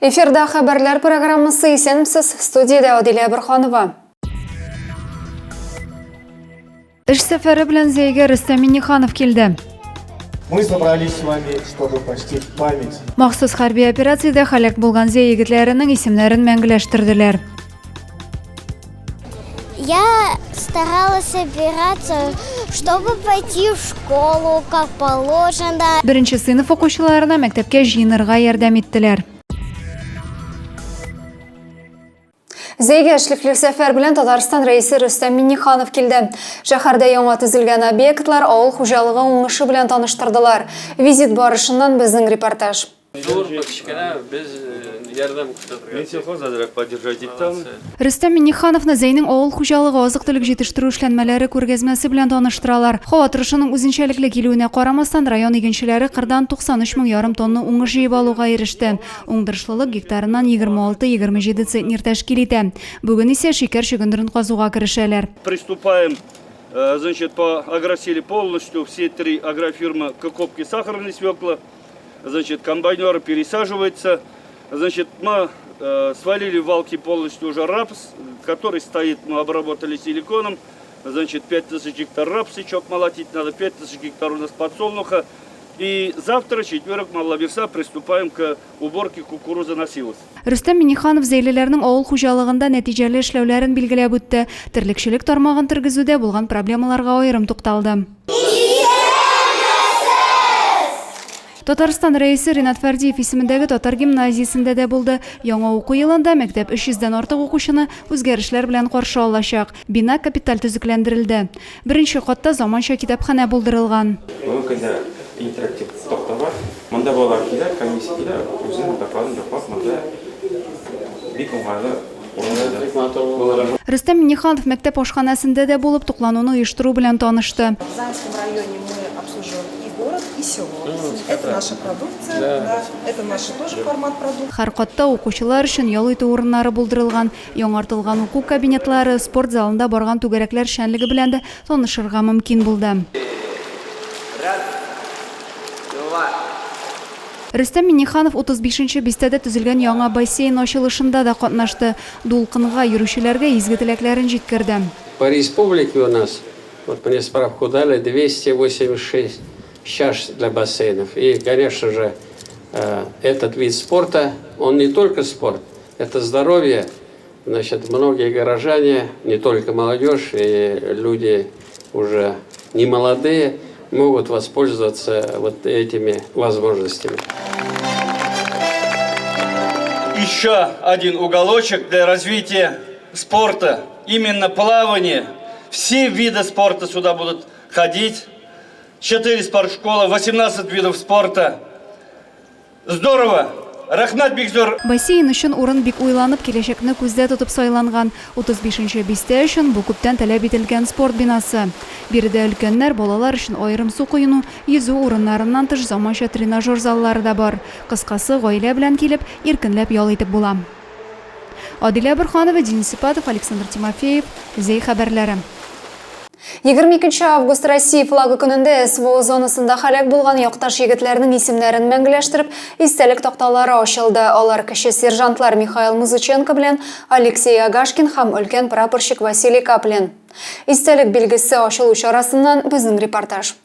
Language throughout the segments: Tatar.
Эфирда хабарлар программасы исенімсіз, студияда Одилия Бурханова. Іш сәфәрі білән зейге Рустам Минниханов келді. Мы собрались с вами, чтобы почтить память. Махсус харби операцияда халак болған зей егітлерінің исемлерін мәңгіләштірділер. Я старалась собираться, чтобы пойти в школу, как положено. Бірінші сынып оқушыларына мәктепке жиынырға ярдәм еттілер. Зейге эшліклік сәфәр білән Татарстан рейсі Рустам Минниханов келді. Шәһәрдә яңа төзелгән объектлар ауыл хуҗалыгы уңышы белән таныштырдылар. Визит барышыннан безнең репортаж. Рустам Миннихановны Зейнең авыл хуҗалыгы азык-төлек җитештерү эшләнмәләре күргәзмәсе белән таныштыралар. Һава торышының үзенчәлекле килүенә карамастан район игенчеләре кырдан 93 мең ярым тонна уңыш җыеп алуга иреште. Уңдырышлылык гектарыннан 26-27 центнер тәшкил итә. Бүген исә шикәр чөгендерен казуга керешәләр. Приступаем, значит, по агросиле полностью все три агрофирмы Кокопки, сахарные свекла. Значит, комбайнеры пересаживаются. Значит, мы свалили в валки полностью уже рапс, который стоит, мы обработали силиконом. Значит, 5000 гектар рапсичок молотить надо, 5000 гектар у нас подсолнуха. И завтра, четверг, маловерса, приступаем к уборке кукурузы на силос. Рустам Минниханов зәйлеләрнең авыл хуҗалыгында нәтиҗәле эшләүләрен билгеләп үтте. Терлекчелек тармагын тергезүдә булган проблемаларга аерым тукталды. Татарстан рейсы Ринат Фәрдиев исемендәге татар гимназиясендә дә булды. Яңа уку елында мәктәп 300-дән артык укучыны үзгәрешләр белән каршы алачак. Бина капиталь төзекләндерелде. Беренче катта заманча китапханә булдырылган. Интерактив тоқтава. Монда балалар килә, комиссия килә, үзенең докладын яклап, монда бик уңайлы урында. Рустам Минниханов мәктәп ашханәсендә дә булып туклануны оештыру белән танышты. В Заинском районе мы обслуживаем и город, и село. Это наша продукция, да, это наш тоже формат продукции. Һәр катта укучылар өчен ял итү урыннары булдырылган, яңартылган уку кабинетлары, спорт залында барган түгәрәкләр шәнлеге белән дә танышырга мөмкин булды. Рустам Минниханов 35-нче бистәдә төзелгән яңа бассейн ачылышында да катнашты. Дулкынга йөрүчеләргә изге теләкләрен җиткерде. По республике у нас, вот мне справку дали, 286 чаш для бассейнов. И, конечно же, этот вид спорта, он не только спорт, это здоровье. Значит, многие горожане, не только молодежь, и люди уже не молодые, могут воспользоваться вот этими возможностями. Еще один уголочек для развития спорта, именно плавание. Все виды спорта сюда будут ходить. 4 спортшколы, 18 видов спорта. Здорово! Рахмат бик-зур. Бассейн өчен урын бик уйланып, киләчәкне күздә тотып сайланган. 35-нче бистә өчен бу күптән таләп ителгән спорт бинасы. Биредә өлкәннәр, балалар өчен аерым су куену, йөзү урыннарыннан тыш заманча тренажер заллары да бар. Кыскасы, гаилә белән килеп, иркенләп ял итеп була. Одилия Бурханова, Денис Сипатов, Александр Тимофеев, Зей хәбәрләре. 22 август Россия флагы көнендә СВО зонасында халак булган якташ егетләрнең исемнәрен мәңгеләштереп, истәлек такталары ачылды. Алар кече сержантлар Михаил Музыченко белән Алексей Агашкин һәм өлкән прапорщик Василий Каплин. Истәлек билгесе ачылу чарасыннан безнең репортаж.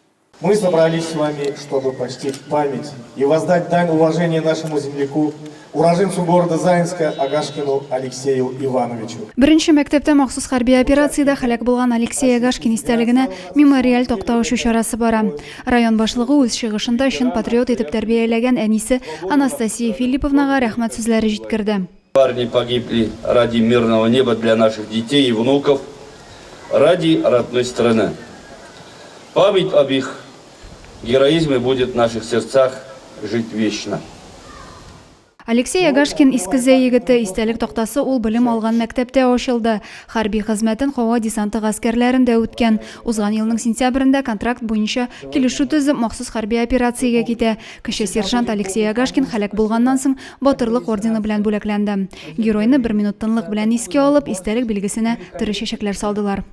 Мы собрались с вами, чтобы почтить память и воздать дань уважения нашему земляку, уроженцу города Заинска Агашкину Алексею Ивановичу. Беренче мәктәптә махсус хәрби операциядә халак булган Алексей Агашкин истәлегенә мемориаль тактау чарасы бара. Район башлыгы үз чыгышында өчен патриот итеп тәрбияләгән әнисе Анастасия Филипповнага рәхмәт сүзләре җиткерде. Парни погибли ради мирного неба для наших детей и внуков, ради родной страны. Память об их героизме будет в наших сердцах жить вечно. Алексей Агашкин искезе егете истәлек тактасы ул белем алган мәктәптә ачылды. Хәрби хезмәтен һава десанты гаскәрләрендә үткән. Узган елның сентябрендә контракт буенча килешү төзеп махсус хәрби операциягә китә. Кече сержант Алексей Агашкин халак булганнан соң батырлык ордены белән бүләкләнде. Геройны 1 минут тынлык белән искә алып, истәлек билгесенә туры чәчәкләр салдылар.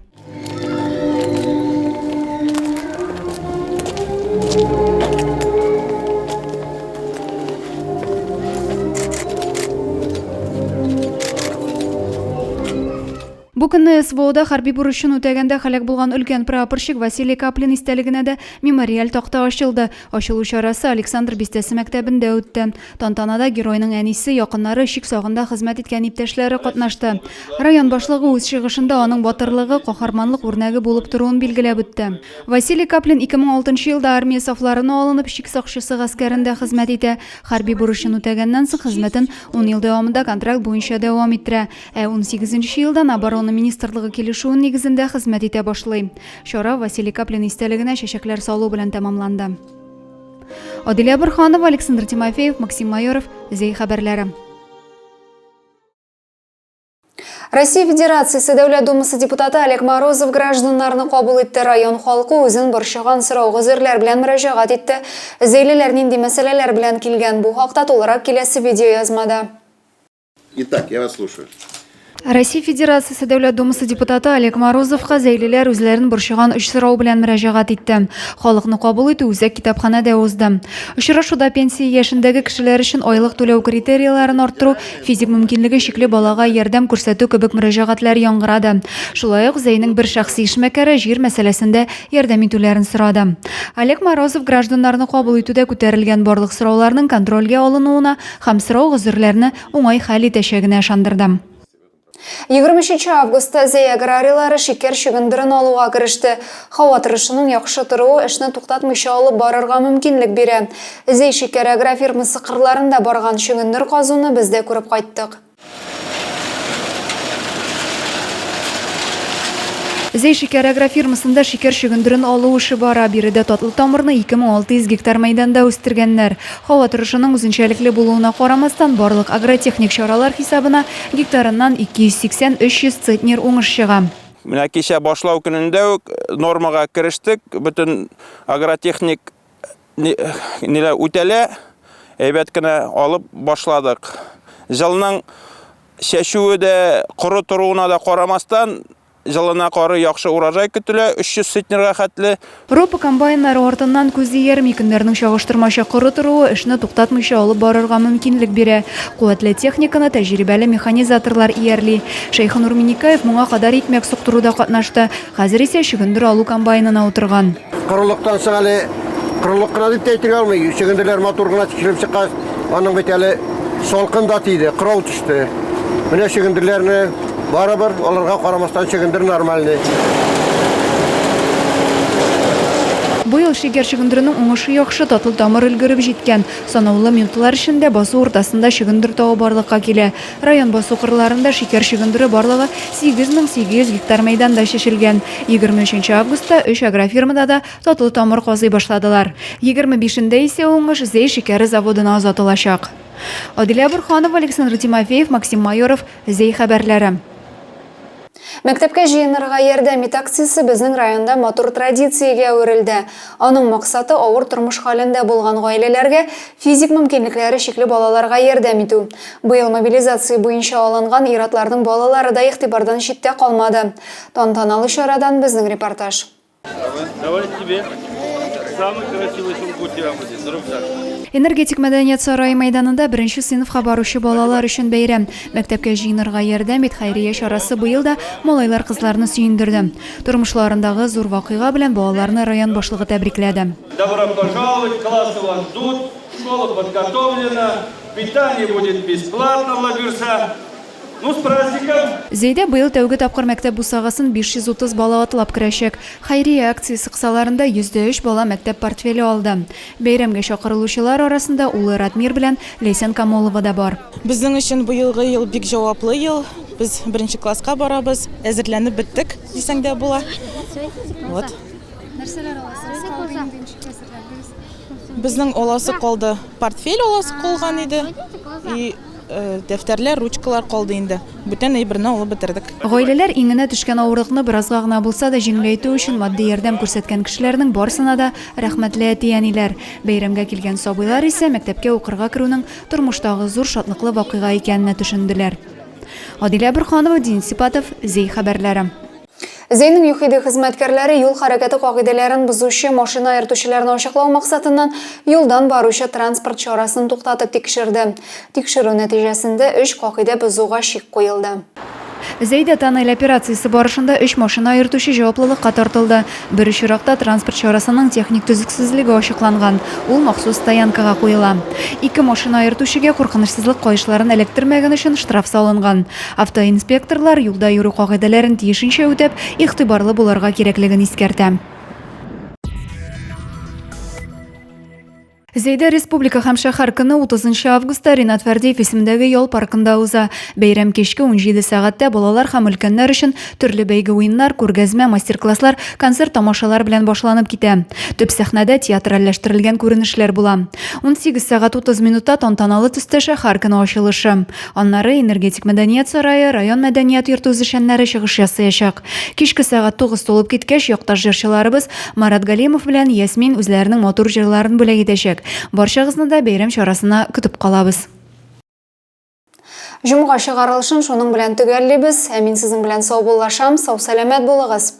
Бу көнне СВОда хәрби бурычын үтәгәндә һәлак булган өлкән прапорщик Василий Каплин истәлегенә дә мемориаль такта ачылды. Ачылу чарасы Александр Бистәсе мәктәбендә үтте. Тантанада геройның әнисе, якыннары, шик сагында хезмәт иткән иптәшләре катнашты. Район башлыгы үз чыгышында аның батырлыгы, каһарманлык үрнәге булып торуын билгеләп үтте. Василий Каплин 2006 елда армия сафларына алынып, шик сакчысы гаскәрендә хезмәт итә. Хәрби бурычын үтәгәннән соң хезмәтен 10 ел дәвамында контракт буенча дәвам иттерә. 18 елдан оборона министрлыгы килешүен нигезендә хезмәт итә башлый. Чара Василий Каплин истәлегенә чәчәкләр салу белән тәмамланды. Адилә Борханова, Александр Тимофеев, Максим Майоров, Зей хәбәрләре. Россия Федерациясы Дәүләт Думасы депутаты Олег Морозов гражданнарны кабул итте. Район халкы үзен борчыган сорау гозерләр белән мөрәҗәгать итте. Зәйлеләр нинди мәсьәләләр белән килгән, бу хакта тулырак киләсе видеоязмада. Итак, я вас слушаю. Россия Федерациясы Дәүләт Думасы депутаты Олег Морозовка зәйлеләр үзләрен борчыган 3 сорау белән мөрәҗәгать итте. Халыкны кабул итү үзәк китапханәдә узды. Очрашуда пенсия яшендәге кешеләр өчен айлык түләү критерийларын арттыру, физик мөмкинлеге чикле балага ярдәм күрсәтү кебек мөрәҗәгатьләр яңгырады. Шулай ук Зәйнең бер шәхси эшмәкәре җир мәсьәләсендә ярдәм итүләрен сорады. Олег Морозов гражданнарны кабул итүдә күтәрелгән барлык сорауларның контрольгә алынуына һәм сорау гозерләрне уңай хәл итәчәгенә ышандырды. 23 августта Зәй аграрийлары шикәр чөгендерен алуга кереште. Һава торышының яхшы торуы эшне туктатмыйча алып барырга мөмкинлек бирә. Зәй шикәр агрофирмасы кырларында барган чөгендер казуны без дә күреп кайттык. Зәй шикәр агрофирмасында шикәр чөгендерен алу эше бара. Биредә татлы тамырны 2600 гектар мәйданда үстергәннәр. Һава торышының үзенчәлекле булуына карамастан барлык агротехник чаралар хисабына гектарыннан 280-300 центнер уңыш чыга. Менә кичә башлау көнендә үк нормага керештек. Бөтен агротехник үтәлә, әйбәт кенә алып башладык. Җылның чәчүе дә, коры торуына да карамастан Жылына кары яхшы урожай көтелә, 300 центнерга хәтле. Ропа комбайннары артыннан күзе ярым көннәрнең чагыштырмача коры торуы эшне туктатмыйча алып барырга мөмкинлек бирә. Куәтле техниканы тәҗрибәле механизаторлар иярли. Шәйхнур Миникаев моңа кадәр икмәк суктыруда катнашты. Хәзер исә чөгендер алу комбайнына утырган. Корылыктан соң әле корылык кына дип әйтергә алмый. Чөгендерләр матур гына тикшереп чыккан. Аның бит әле салкын да тиде, кырау төште. Менә чөгендерләрне барабар аларга карамастан чөгендер нормальный. Быел шикәр чөгендеренең уңышы яхшы, татлы тамыр өлгереп җиткән. Санаулы минутлар эчендә басу уртасында чөгендер тау барлыкка килә. Район басу кырларында шикәр чөгендере барлыгы 8800 гектар мәйданда чәчелгән. 23 августта 3 агрофирмада да татлы тамыр казый башладылар. 25-ндә исә уңыш Зәй шикәре заводына озатылачак. Адилә Борханова, Александр Тимофеев, Максим Майоров, Зәй хәбәрләре. Мәктәпкә җыенырга ярдәм ит акциясе безнең районда матур традициягә әверелде. Аның максаты авыр тормыш хәлендә булган гаиләләргә, физик мөмкинлекләре чикле балаларга ярдәм итү. Быел мобилизация буенча алынган иратларның балалары да игътибардан читтә калмады. Тантаналы чарадан безнең репортаж. Давай тебе самый красивый сумку будет, рюкзак. Энергетик мәдәният сарае мәйданында 1-нче сыйныфка баручы балалар өчен бәйрәм. Мәктәпкә җыенырга ярдәм ит хәйрия чарасы быел да малайлар кызларны сөендерде. Тормышларындагы зур вакыйга белән балаларны район башлыгы тәбрикләде. Добро пожаловать, классы вас ждут, школа подготовлена, питание будет бесплатно в Лабюрса. Ну, с праздником! Зәйдә быел тәүге тапкыр мәктәп бусагасын 530 бала атлап керәчәк. Хәйрия акциясе кысаларында 103 бала мәктәп портфеле алды. Бәйрәмгә чакырылучылар арасында улы Ратмир белән Лейсан Камолова да бар. Безнең өчен быелгы ел бик җаваплы ел. Без 1-нче класска барабыз. Әзерләнеп беттек, дисәң дә була. Вот. Нәрсәләр аласыз? Безнең аласы калды. Портфель аласы калган иде. И дәфтәрләр, ручкалар калды инде. Бүтән әйберне алып бетердек. Гаиләләр иңенә төшкән авырлыкны беразга гына булса да җиңеләйтү өчен матди ярдәм күрсәткән кешеләрнең барсына да рәхмәтле әтияниләр. Бәйрәмгә килгән сабыйлар исә мәктәпкә укырга керүнең тормыштагы зур шатлыклы вакыйга икәнне төшенделәр. Адилә Борханова, Денис Сипатов, Зәй хәбәрләре. Зәйнең юхиди хезмәткәрләре юл хәрәкәте кагыйдәләрен бузучы машина йөртүчеләрне ачыклау максатыннан юлдан баручы транспорт чарасын туктатып тикшерде. Тикшерү нәтиҗәсендә 3 кагыйдә бузуга шик куелды. Зәйдә тоннель операциясе барышында 3 машина йөртүче җаваплылыкка тартылды. Бер очракта транспорт чарасының техник төзексезлеге ачыкланган. Ул махсус стоянкага куела. 2 машина йөртүчегә куркынычсызлык кайышларын электирмәгән өчен штраф салынган. Автоинспекторлар юлда йөрү кагыйдәләрен тиешенчә үтәп, игътибарлы булырга кирәклеген искәртә. Зәйдә республика һәм шәһәр көне 30 августта Ринат Фәрдиев исемендәге ял паркында уза. Бәйрәм кичке 17 сәгатьтә балалар һәм өлкәннәр өчен төрле бәйге уеннар, күргәзмә, мастер-класслар, концерт тамашалар белән башланып китә. Төп сәхнәдә театральләштерелгән күренешләр була. 18 сәгать 30 минутта тантаналы төстә шәһәр көне ачылышы. Аннары энергетик мәдәният сарае, район мәдәният йорты үзешчәннәре чыгыш ясаячак. Кичке сәгать 9 тулып киткәч, якташ җырчыларыбыз Марат Галимов белән Ясмин үзләренең матур җырларын бүләк итәчәк. Барчагызны да бәйрәм чарасына көтеп калабыз. Җомга чыгарылышын шуның белән төгәллибез. Мин сезнең белән сау булашам, сау сәламәт булыгыз.